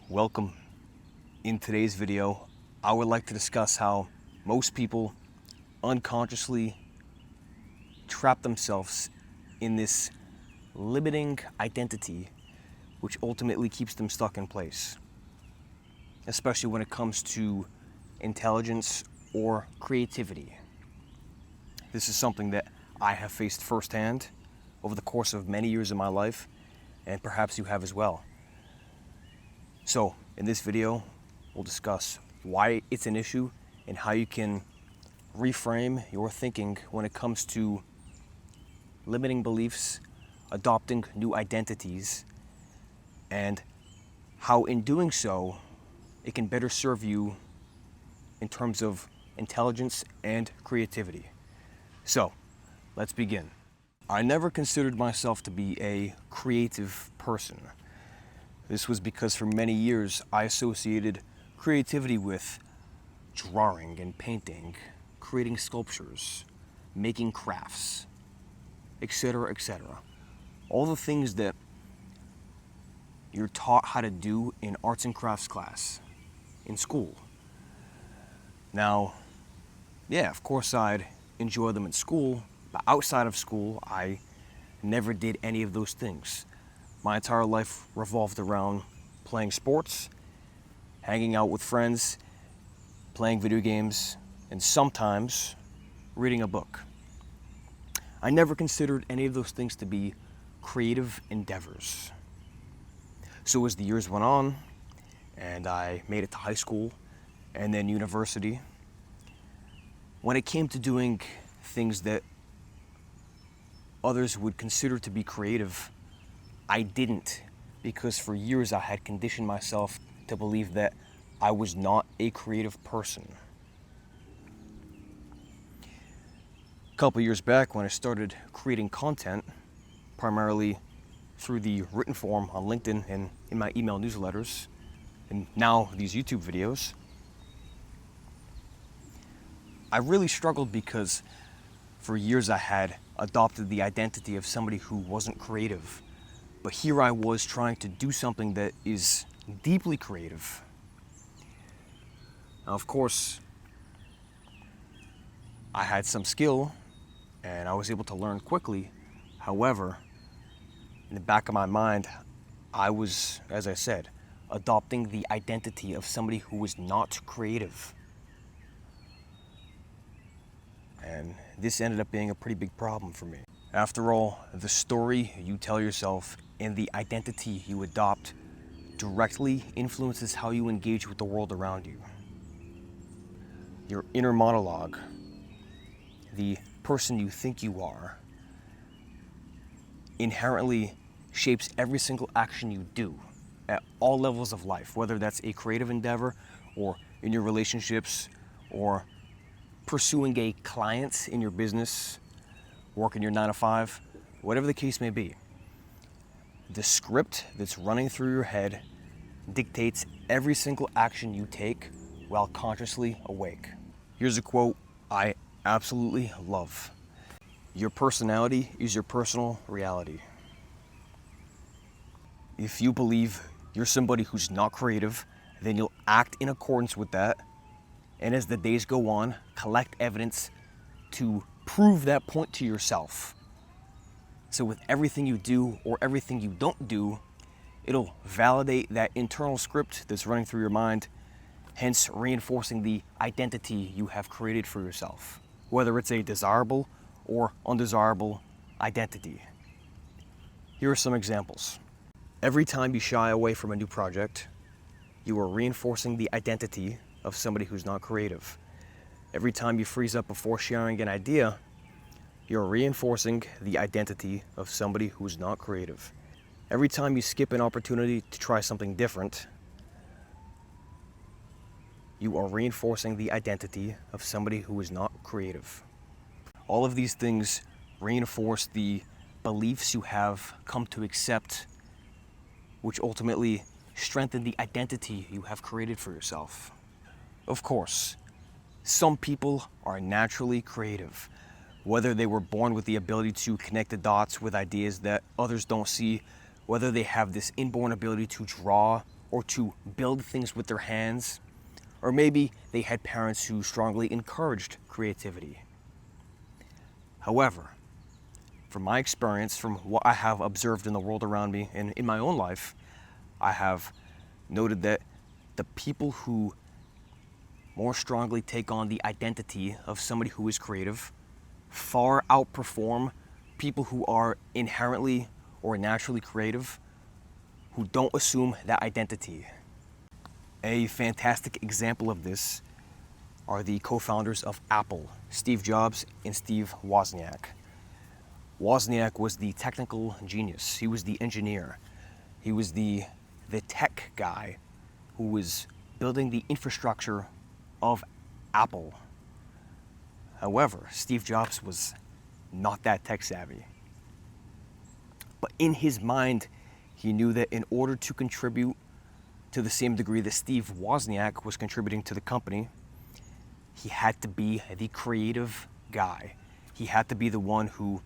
Welcome. In today's video, I would like to discuss how most people unconsciously trap themselves in this limiting identity, which ultimately keeps them stuck in place, especially when it comes to intelligence or creativity. This is something that I have faced firsthand over the course of many years of my life, and perhaps you have as well. So, in this video, we'll discuss why it's an issue and how you can reframe your thinking when it comes to limiting beliefs, adopting new identities, and how in doing so, it can better serve you in terms of intelligence and creativity. So, let's begin. I never considered myself to be a creative person. This was because for many years I associated creativity with drawing and painting, creating sculptures, making crafts, etc., etc. All the things that you're taught how to do in arts and crafts class in school. Now, yeah, of course I'd enjoy them in school, but outside of school I never did any of those things. My entire life revolved around playing sports, hanging out with friends, playing video games, and sometimes reading a book. I never considered any of those things to be creative endeavors. So as the years went on, and I made it to high school and then university, when it came to doing things that others would consider to be creative, I didn't, because for years I had conditioned myself to believe that I was not a creative person. A couple years back, when I started creating content, primarily through the written form on LinkedIn and in my email newsletters, and now these YouTube videos, I really struggled because for years I had adopted the identity of somebody who wasn't creative. But here I was trying to do something that is deeply creative. Now, of course, I had some skill and I was able to learn quickly. However, in the back of my mind, I was, as I said, adopting the identity of somebody who was not creative. And this ended up being a pretty big problem for me. After all, the story you tell yourself and the identity you adopt directly influences how you engage with the world around you. Your inner monologue, the person you think you are, inherently shapes every single action you do at all levels of life, whether that's a creative endeavor or in your relationships or pursuing a client in your business, working your 9-to-5, whatever the case may be. The script that's running through your head dictates every single action you take while consciously awake. Here's a quote I absolutely love. Your personality is your personal reality. If you believe you're somebody who's not creative, then you'll act in accordance with that. And as the days go on, collect evidence to prove that point to yourself. So with everything you do or everything you don't do, it'll validate that internal script that's running through your mind, hence reinforcing the identity you have created for yourself, whether it's a desirable or undesirable identity. Here are some examples. Every time you shy away from a new project, you are reinforcing the identity of somebody who's not creative. Every time you freeze up before sharing an idea, you're reinforcing the identity of somebody who's not creative. Every time you skip an opportunity to try something different, you are reinforcing the identity of somebody who is not creative. All of these things reinforce the beliefs you have come to accept, which ultimately strengthen the identity you have created for yourself. Of course, some people are naturally creative. Whether they were born with the ability to connect the dots with ideas that others don't see, whether they have this inborn ability to draw or to build things with their hands, or maybe they had parents who strongly encouraged creativity. However, from my experience, from what I have observed in the world around me and in my own life, I have noted that the people who more strongly take on the identity of somebody who is creative far outperform people who are inherently or naturally creative, who don't assume that identity. A fantastic example of this are the co-founders of Apple, Steve Jobs and Steve Wozniak. Wozniak was the technical genius. He was the engineer. He was the tech guy who was building the infrastructure of Apple. However, Steve Jobs was not that tech savvy. But in his mind, he knew that in order to contribute to the same degree that Steve Wozniak was contributing to the company, he had to be the creative guy. He had to be the one who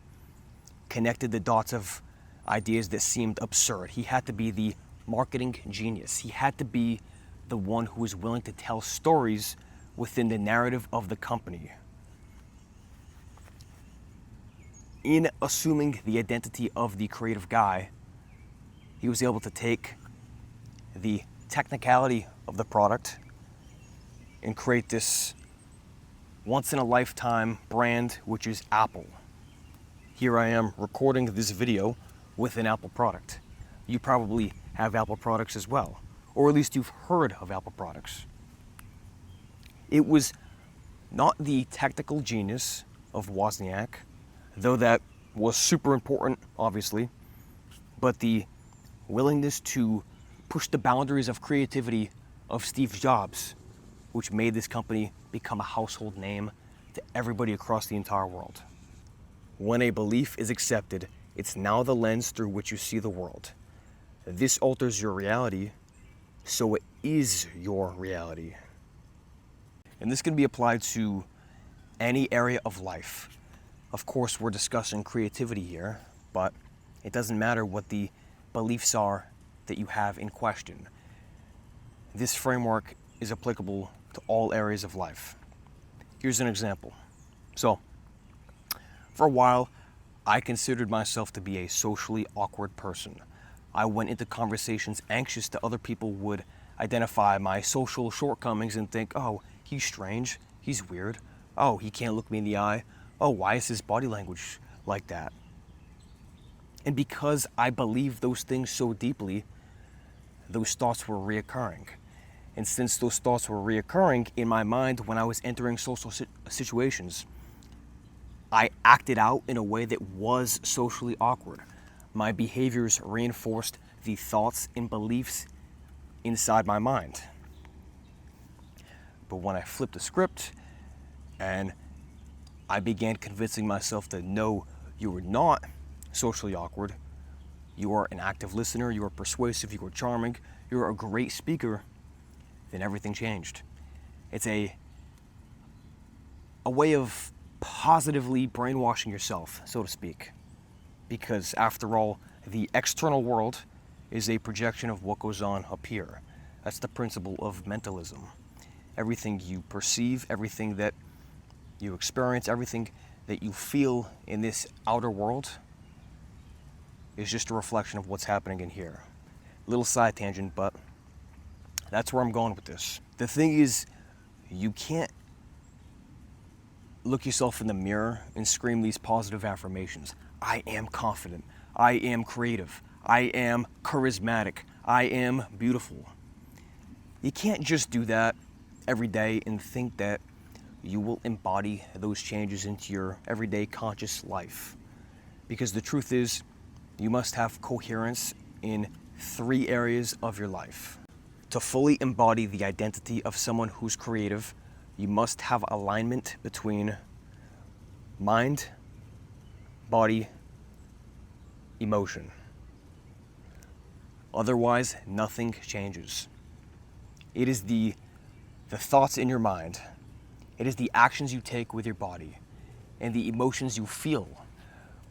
connected the dots of ideas that seemed absurd. He had to be the marketing genius. He had to be the one who was willing to tell stories within the narrative of the company. In assuming the identity of the creative guy, he was able to take the technicality of the product and create this once-in-a-lifetime brand, which is Apple. Here I am recording this video with an Apple product. You probably have Apple products as well, or at least you've heard of Apple products. It was not the technical genius of Wozniak, though that was super important, obviously, but the willingness to push the boundaries of creativity of Steve Jobs, which made this company become a household name to everybody across the entire world. When a belief is accepted, it's now the lens through which you see the world. This alters your reality, so it is your reality. And this can be applied to any area of life. Of course, we're discussing creativity here, but it doesn't matter what the beliefs are that you have in question. This framework is applicable to all areas of life. Here's an example. So, for a while, I considered myself to be a socially awkward person. I went into conversations anxious that other people would identify my social shortcomings and think, oh, he's strange, he's weird, oh, he can't look me in the eye, oh, why is his body language like that? And because I believed those things so deeply, those thoughts were reoccurring. And since those thoughts were reoccurring in my mind when I was entering social situations, I acted out in a way that was socially awkward. My behaviors reinforced the thoughts and beliefs inside my mind. But when I flipped the script and I began convincing myself that no, you are not socially awkward, you are an active listener, you are persuasive, you are charming, you're a great speaker, then everything changed. It's a way of positively brainwashing yourself, so to speak. Because after all, the external world is a projection of what goes on up here. That's the principle of mentalism. Everything you perceive, everything that you experience, everything that you feel in this outer world is just a reflection of what's happening in here. Little side tangent, but that's where I'm going with this. The thing is, you can't look yourself in the mirror and scream these positive affirmations. I am confident. I am creative. I am charismatic. I am beautiful. You can't just do that every day and think that you will embody those changes into your everyday conscious life. Because the truth is, you must have coherence in 3 areas of your life. To fully embody the identity of someone who's creative, you must have alignment between mind, body, emotion. Otherwise, nothing changes. It is the thoughts in your mind, it is the actions you take with your body, and the emotions you feel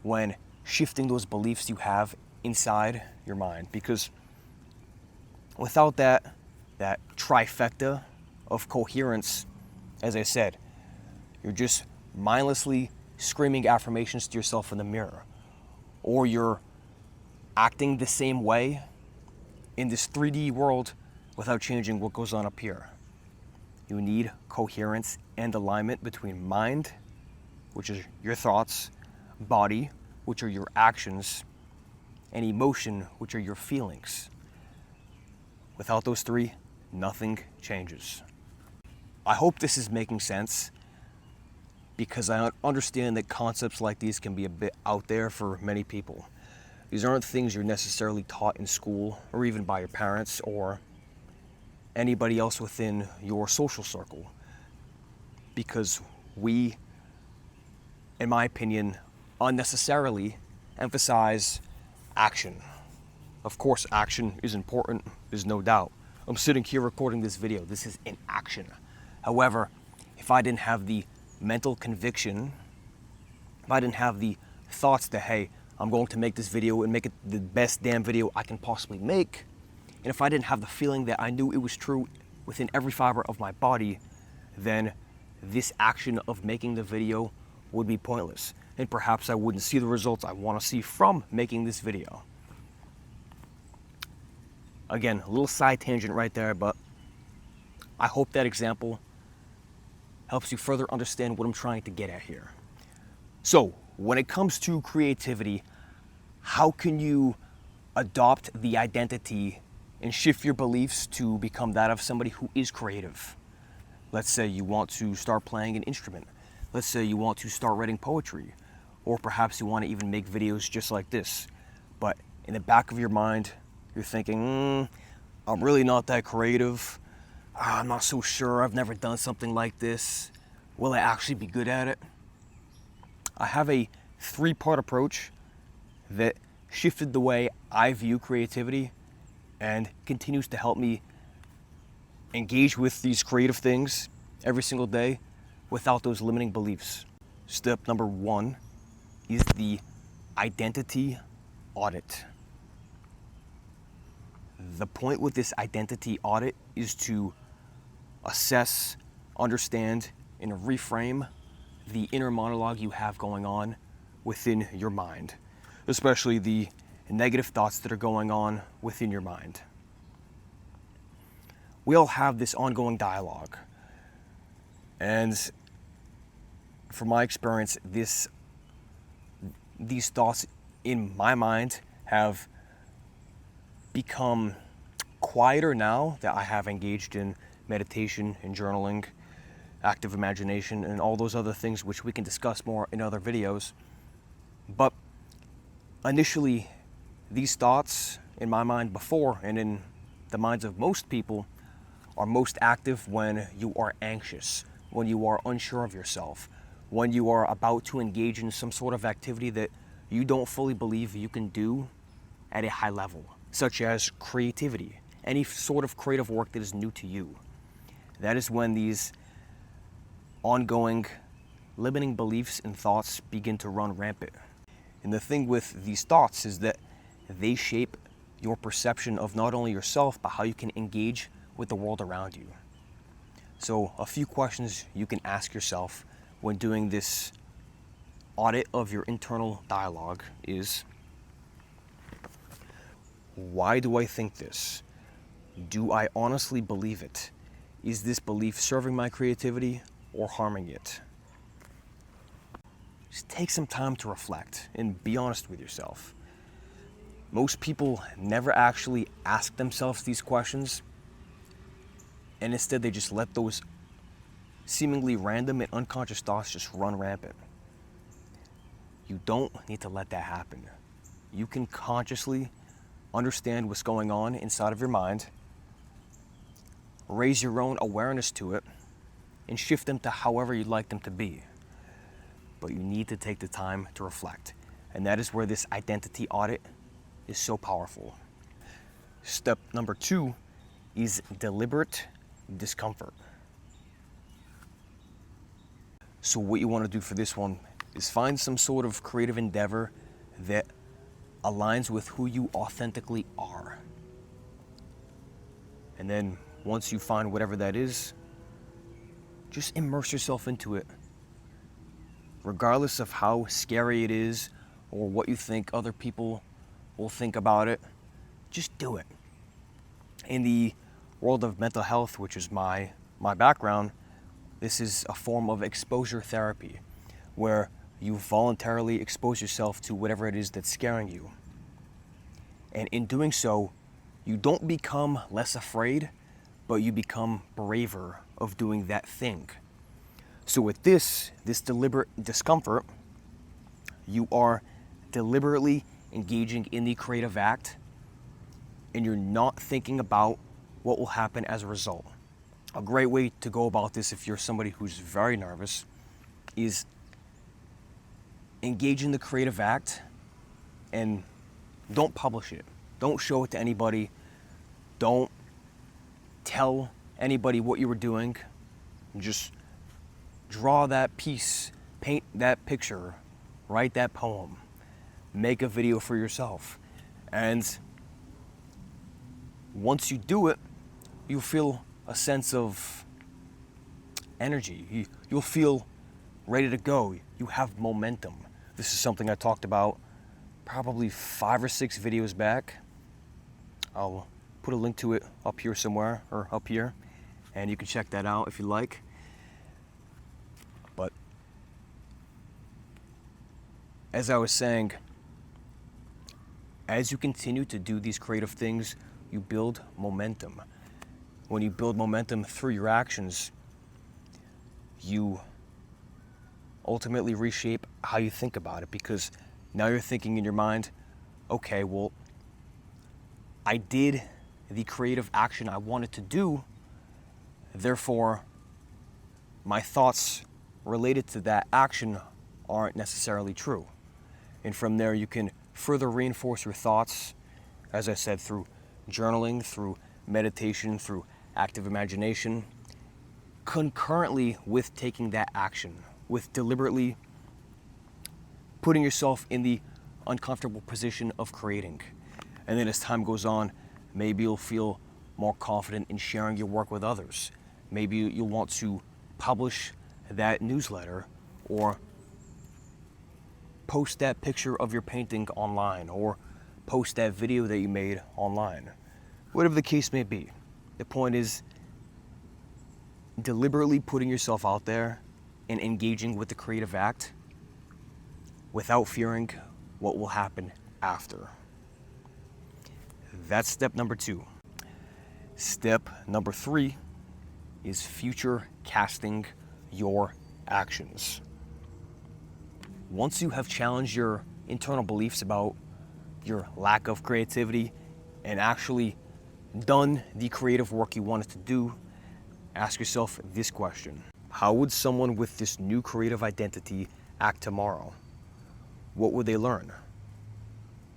when shifting those beliefs you have inside your mind. Because Without that trifecta of coherence, as I said, you're just mindlessly screaming affirmations to yourself in the mirror, or you're acting the same way in this 3D world without changing what goes on up here. You need coherence and alignment between mind, which is your thoughts, body, which are your actions, and emotion, which are your feelings. Without those three, nothing changes. I hope this is making sense, because I understand that concepts like these can be a bit out there for many people. These aren't things you're necessarily taught in school or even by your parents or anybody else within your social circle, because we, in my opinion, unnecessarily emphasize action. Of course, action is important, there's no doubt. I'm sitting here recording this video. This is in action. However, if I didn't have the mental conviction, if I didn't have the thoughts that, hey, I'm going to make this video and make it the best damn video I can possibly make, and if I didn't have the feeling that I knew it was true within every fiber of my body, then this action of making the video would be pointless. And perhaps I wouldn't see the results I want to see from making this video. Again, a little side tangent right there, but I hope that example helps you further understand what I'm trying to get at here. So, when it comes to creativity, how can you adopt the identity and shift your beliefs to become that of somebody who is creative? Let's say you want to start playing an instrument. Let's say you want to start writing poetry. Or perhaps you want to even make videos just like this. But in the back of your mind, you're thinking, I'm really not that creative. I'm not so sure. I've never done something like this. Will I actually be good at it? I have a 3-part approach that shifted the way I view creativity and continues to help me engage with these creative things every single day without those limiting beliefs. Step number 1 is the identity audit. The point with this identity audit is to assess, understand, and reframe the inner monologue you have going on within your mind, especially the negative thoughts that are going on within your mind. We all have this ongoing dialogue, and from my experience, these thoughts in my mind have become quieter now that I have engaged in meditation and journaling, active imagination, and all those other things which we can discuss more in other videos. But initially, these thoughts in my mind before and in the minds of most people are most active when you are anxious, when you are unsure of yourself, when you are about to engage in some sort of activity that you don't fully believe you can do at a high level, such as creativity, any sort of creative work that is new to you. That is when these ongoing limiting beliefs and thoughts begin to run rampant. And the thing with these thoughts is that they shape your perception of not only yourself, but how you can engage with the world around you. So a few questions you can ask yourself when doing this audit of your internal dialogue is, why do I think this? Do I honestly believe it? Is this belief serving my creativity or harming it? Just take some time to reflect and be honest with yourself. Most people never actually ask themselves these questions, and instead they just let those seemingly random and unconscious thoughts just run rampant. You don't need to let that happen. You can consciously understand what's going on inside of your mind, raise your own awareness to it, and shift them to however you'd like them to be. But you need to take the time to reflect. And that is where this identity audit is so powerful. Step number 2 is deliberate discomfort. So what you want to do for this one is find some sort of creative endeavor that aligns with who you authentically are. And then once you find whatever that is, just immerse yourself into it. Regardless of how scary it is or what you think other people will think about it, just do it. In the world of mental health, which is my background, this is a form of exposure therapy, where you voluntarily expose yourself to whatever it is that's scaring you. And in doing so, you don't become less afraid, but you become braver of doing that thing. So with this deliberate discomfort, you are deliberately engaging in the creative act, and you're not thinking about what will happen as a result. A great way to go about this, if you're somebody who's very nervous, is engage in the creative act and don't publish it. Don't show it to anybody. Don't tell anybody what you were doing. Just draw that piece, paint that picture, write that poem, make a video for yourself. And once you do it, you'll feel a sense of energy. You'll feel ready to go. You have momentum. This is something I talked about probably 5 or 6 videos back. I'll put a link to it up here somewhere, or up here, and you can check that out if you like. But as I was saying, as you continue to do these creative things, you build momentum. When you build momentum through your actions, you ultimately reshape how you think about it, because now you're thinking in your mind, okay, well, I did the creative action I wanted to do, therefore my thoughts related to that action aren't necessarily true. And from there you can further reinforce your thoughts, as I said, through journaling, through meditation, through active imagination, concurrently with taking that action, with deliberately putting yourself in the uncomfortable position of creating. And then as time goes on, maybe you'll feel more confident in sharing your work with others. Maybe you'll want to publish that newsletter, or post that picture of your painting online, or post that video that you made online. Whatever the case may be. The point is deliberately putting yourself out there and engaging with the creative act without fearing what will happen after. That's step number 2. Step number 3 is future casting your actions. Once you have challenged your internal beliefs about your lack of creativity and actually done the creative work you wanted to do, ask yourself this question: how would someone with this new creative identity act tomorrow? What would they learn?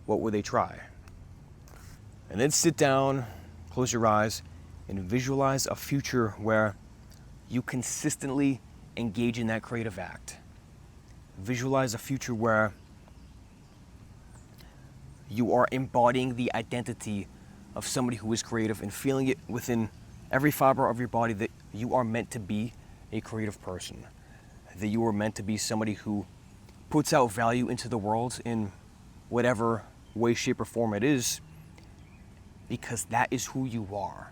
What would they try? And then sit down, close your eyes, and visualize a future where you consistently engage in that creative act. Visualize a future where you are embodying the identity of somebody who is creative and feeling it within every fiber of your body that you are meant to be a creative person, that you are meant to be somebody who puts out value into the world in whatever way, shape, or form it is, because that is who you are.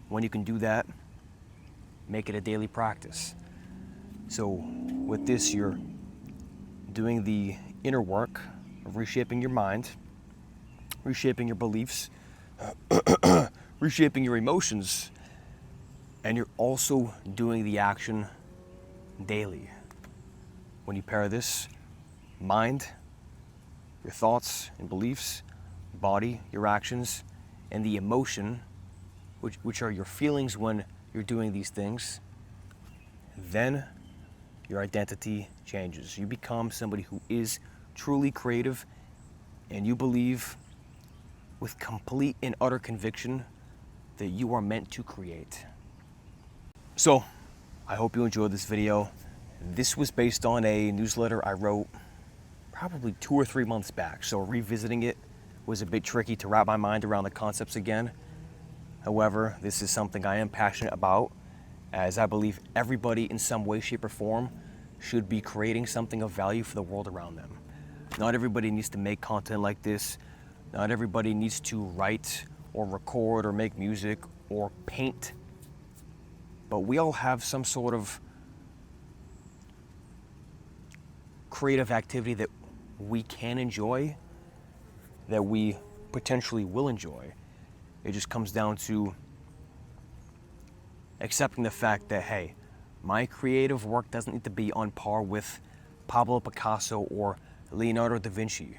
When you can do that, make it a daily practice. So with this, you're doing the inner work of reshaping your mind, reshaping your beliefs, reshaping your emotions, and you're also doing the action daily. When you pair this mind, your thoughts and beliefs, body, your actions, and the emotion, which are your feelings when you're doing these things, then your identity changes. You become somebody who is truly creative, and you believe with complete and utter conviction that you are meant to create. So, I hope you enjoyed this video. This was based on a newsletter I wrote probably 2 or 3 months back, so revisiting it was a bit tricky to wrap my mind around the concepts again. However, this is something I am passionate about, as I believe everybody in some way, shape, or form should be creating something of value for the world around them. Not everybody needs to make content like this. Not everybody needs to write or record or make music or paint. But we all have some sort of creative activity that we can enjoy, that we potentially will enjoy. It just comes down to accepting the fact that, hey, my creative work doesn't need to be on par with Pablo Picasso or Leonardo da Vinci.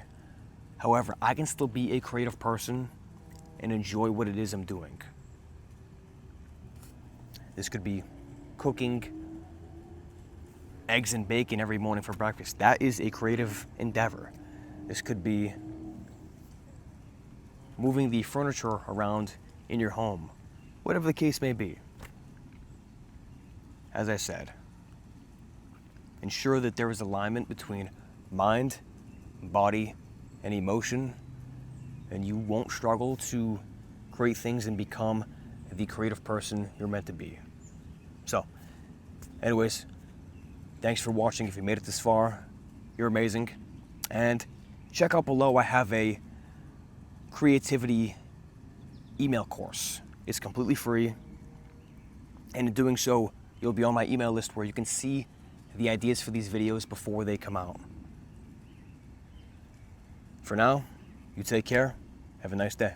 However, I can still be a creative person and enjoy what it is I'm doing. This could be cooking eggs and bacon every morning for breakfast. That is a creative endeavor. This could be moving the furniture around in your home, whatever the case may be. As I said, ensure that there is alignment between mind, body, and emotion, and you won't struggle to create things and become the creative person you're meant to be. So, anyways, thanks for watching. If you made it this far, you're amazing. And check out below, I have a creativity email course. It's completely free, and in doing so, you'll be on my email list where you can see the ideas for these videos before they come out. For now, you take care. Have a nice day.